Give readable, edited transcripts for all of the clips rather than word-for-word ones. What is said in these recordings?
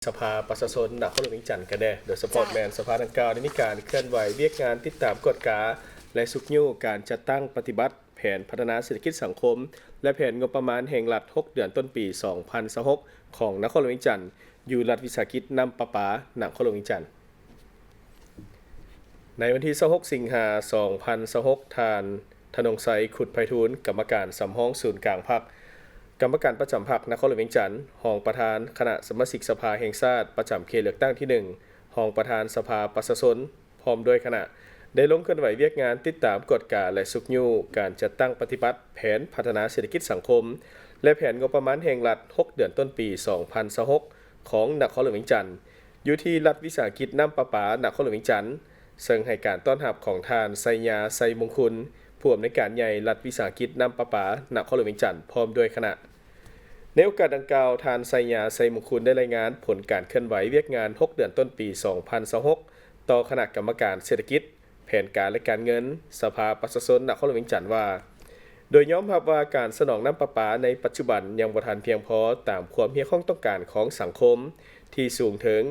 สภาประชาชนนครหลวงเวียงจันทร์ก็ได้โดยสปอร์ตแมนสภาดังกล่าวได้มีการเคลื่อนไหวเวียกงานติดตามกฎกาและสุกยู่การจัดตั้งปฏิบัติแผนพัฒนาเศรษฐกิจสังคมและแผนงบประมาณแห่งรัฐ6 เดือนต้นปี 2026 ของนครหลวงเวียงจันทร์อยู่รัฐวิสาหกิจน้ำประปานครหลวงเวียงจันทร์ในวันที่26 สิงหาคม 2026 ทานธนงไซขุดไพฑูรย์กรรมการสำห้องศูนย์กลางพรรคกรรมการประจำพรรคนครหลวงเวียงจันทร์รองประธานคณะสมาชิกสภาแห่งชาติประจำเขตเลือกตั้งที่1รองประธานสภาประชาชนพร้อมด้วยคณะได้ลงเคลื่อนไหวเวียกงานติดตามกฎกาและสุกยู่การจัดตั้งปฏิบัติแผนพัฒนาเศรษฐกิจสังคมและแผนงบประมาณแห่งรัฐ6 เดือนต้นปี 2026 ของนครหลวงเวียงจันทร์อยู่ที่รัฐวิสาหกิจน้ำประปานครหลวงเวียงจันทร์ซึ่งให้การต้อนรับของทานไซยาไซมงคลผู้อำนวยการใหญ่รัฐวิสาหกิจน้ำประปานครหลวงเวียงจันทร์พร้อมด้วยคณะในโอกาสดังกล่าวทานไซยาไซมงคลได้รายงานผลการเคลื่อนไหวเวียกงาน 6 เดือนต้นปี 2026 ต่อคณะกรรมการเศรษฐกิจแผนการและการเงินสภาประชาชนนครหลวงเวียงจันทร์ว่าโดยยอมรับว่าการสนองน้ำประปาในปัจจุบันยังบ่ทันเพียงพอตามความเรียกร้องต้องการของสังคมที่สูงถึง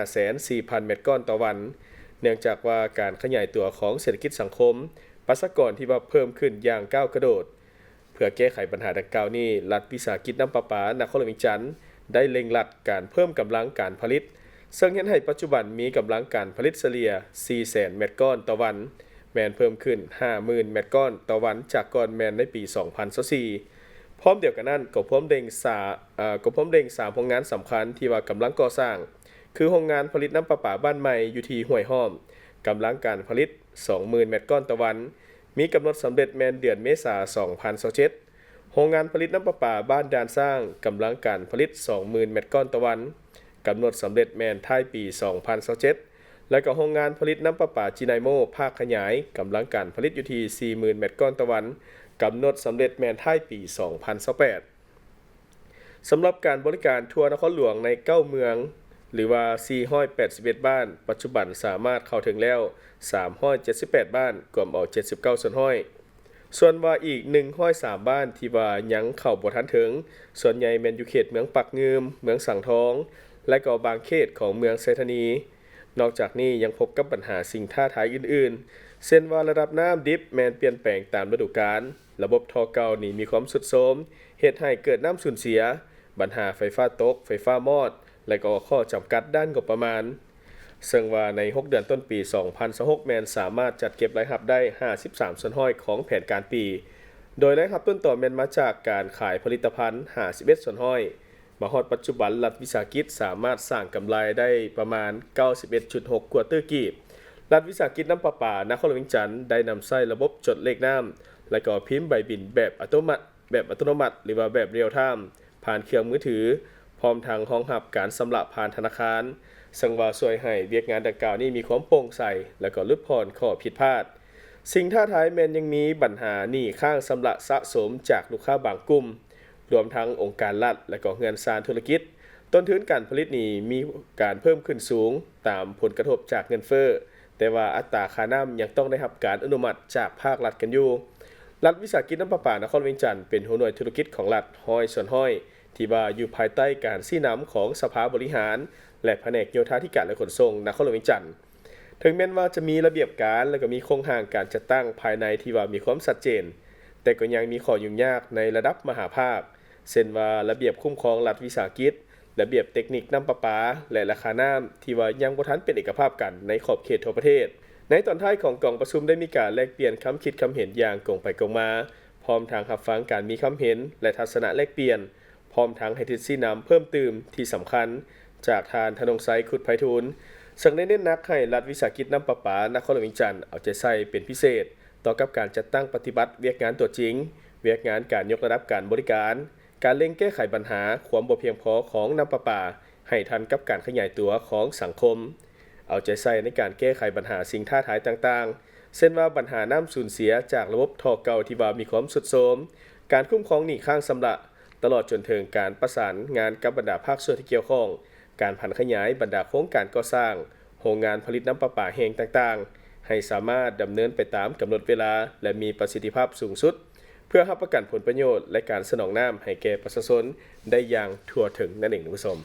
540,000 เมตรก้อนต่อวันเนื่องจากว่าการขยายตัวของเศรษฐกิจสังคมประชากรที่ว่าเพิ่มขึ้นอย่างก้าวกระโดดเพื่อแก้ไขปัญหาดังกล่าวนี้รัฐวิสาหกิจน้ำประปานครหลวงเวียงจันทร์ได้เล็งรัดการเพิ่มกำลังการผลิตซึ่งเห็นให้ปัจจุบันมีกำลังการผลิตเฉลี่ย 400,000 เมตรก้อนต่อวันแมนเพิ่มขึ้น 50,000 เมตรก้อนต่อวันจากก่อนแมนในปี 2024 พร้อมเดียวกันนั้นก็พร้อมเร่ง3โรงงานสำคัญที่ว่ากำลังก่อสร้างคือโรงงานผลิตน้ำประปาบ้านใหม่อยู่ที่ห้วยห้อมกำลังการผลิต 20,000 เมตรก้อนต่อวันมีกำหนดสำเร็จแมนเดือนเมษายน 2027โรงงานผลิตน้ำประปาบ้านดานสร้างกำลังการผลิต 20,000 เมตรก้อนต่อวันกำหนดสำเร็จแมนท้ายปี 2027และก็โรงงานผลิตน้ำประปาจิไนโมภาคขยายกำลังการผลิตอยู่ที่ 40,000 เมตรก้อนต่อวันกำหนดสำเร็จแมนท้ายปี 2028สำหรับการบริการทัวร์นครหลวงใน9เมืองหรือว่า481บ้านปัจจุบันสามารถเข้าถึงแล้ว378บ้านรวมเอา79ส่วนห้อยส่วนว่าอีก103บ้านที่ว่ายังเข้าบ่ทันถึงส่วนใหญ่แม่นอยู่เขตเมืองปักงืมเมืองสังทองและก็บางเขตของเมืองไซธานีนอกจากนี้ยังพบกับปัญหาสิ่งท้าทายอื่นๆเช่นว่าระดับน้ำดิบแม่นเปลี่ยนแปลงตามฤดูกาลระบบท่อเก่านี่มีความทรุดโทรมเฮ็ดให้เกิดน้ำสูญเสียปัญหาไฟฟ้าตกไฟฟ้ามอดและก็ข้อจำกัดด้านงบประมาณซึ่งว่าใน6 เดือนต้นปี 2026 แมนสามารถจัดเก็บรายรับได้ 53 ส่วนห้อยของแผนการปีโดยรายรับต้นต่อแมนมาจากการขายผลิตภัณฑ์ 51 ส่วนห้อยมาฮอดปัจจุบันรัฐวิสาหกิจสามารถสร้างกำไรได้ประมาณ 91.6 กว่าตื้อกีบรัฐวิสาหกิจน้ำประปานครหลวงเวียงจันทร์ได้นำใช้ระบบจดเลขน้ำและก็พิมพ์ใบบินแบบอัตโนมัติหรือว่าแบบเรียลไทม์ผ่านเครื่องมือถือพร้อมทางรองรับการชำระผ่านธนาคารซึ่งว่าช่วยให้เวียกงานดังกล่าวนี้มีความโปร่งใสและก็ลดผ่อนข้อผิดพลาดสิ่งท้าทายแม้นยังมีปัญหาหนี้ค้างชำระสะสมจากลูกค้าบางกลุ่มรวมทั้งองค์การรัฐและก็เงินสร้างธุรกิจต้นทุนการผลิตนี้มีการเพิ่มขึ้นสูงตามผลกระทบจากเงินเฟ้อแต่ว่าอัตราค่าน้ำยังต้องได้รับการอนุมัติจากภาครัฐกันอยู่รัฐวิสาหกิจน้ำประปานครหลวงเวียงจันทร์เป็นหัวหน่วยธุรกิจของรัฐห้อยส่วนห้อยที่ว่าอยู่ภายใต้การชี้นำของสภาบริหารและแผนกโยธาธิการและขนส่งนครหลวงเวียงจันทร์ถึงแม้ว่าจะมีระเบียบการและก็มีโครงสร้างการจัดตั้งภายในที่ว่ามีความชัดเจนแต่ก็ยังมีข้อยุ่งยากในระดับมหาภาคเช่นว่าระเบียบคุ้มครองรัฐวิสาหกิจระเบียบเทคนิคน้ำประปาและราคาน้ำที่ว่ายังบ่ทันเป็นเอกภาพกันในขอบเขตทั่วประเทศในตอนท้ายของกองประชุมได้มีการแลกเปลี่ยนคำคิดคำเห็นอย่างตรงไปตรงมาพร้อมทางรับฟังการมีคำเห็นและทัศนะแลกเปลี่ยนพร้อมทั้งให้ทิศชี้นำเพิ่มเติมที่สำคัญจากทานธนงไซขุดไพฑูรย์ซึ่งได้เน้นหนักให้รัฐวิสาหกิจน้ำประปานครหลวงเวียงจันทร์เอาใจใส่เป็นพิเศษต่อกับการจัดตั้งปฏิบัติเวียกงานตัวจริงเวียกงานการยกระดับการบริการการเร่งแก้ไขปัญหาความบ่เพียงพอของน้ำประปาให้ทันกับการขยายตัวของสังคมเอาใจใส่ในการแก้ไขปัญหาสิ่งท้าทายต่างๆเช่นว่าปัญหาน้ำสูญเสียจากระบบท่อเก่าที่ว่ามีความทรุดโทรมการคุ้มครองหนี้ค้างชำระตลอดจนถึงการประสานงานกับบรรดาภาคส่วนที่เกี่ยวข้องการผันขยายบรรดาโครงการก่อสร้างโรงงานผลิตน้ำประปาแห่งต่างๆให้สามารถดำเนินไปตามกำหนดเวลาและมีประสิทธิภาพสูงสุดเพื่อรับประกันผลประโยชน์และการสนองน้ำให้แก่ประชาชนได้อย่างทั่วถึงนั่นเองท่านผู้ชม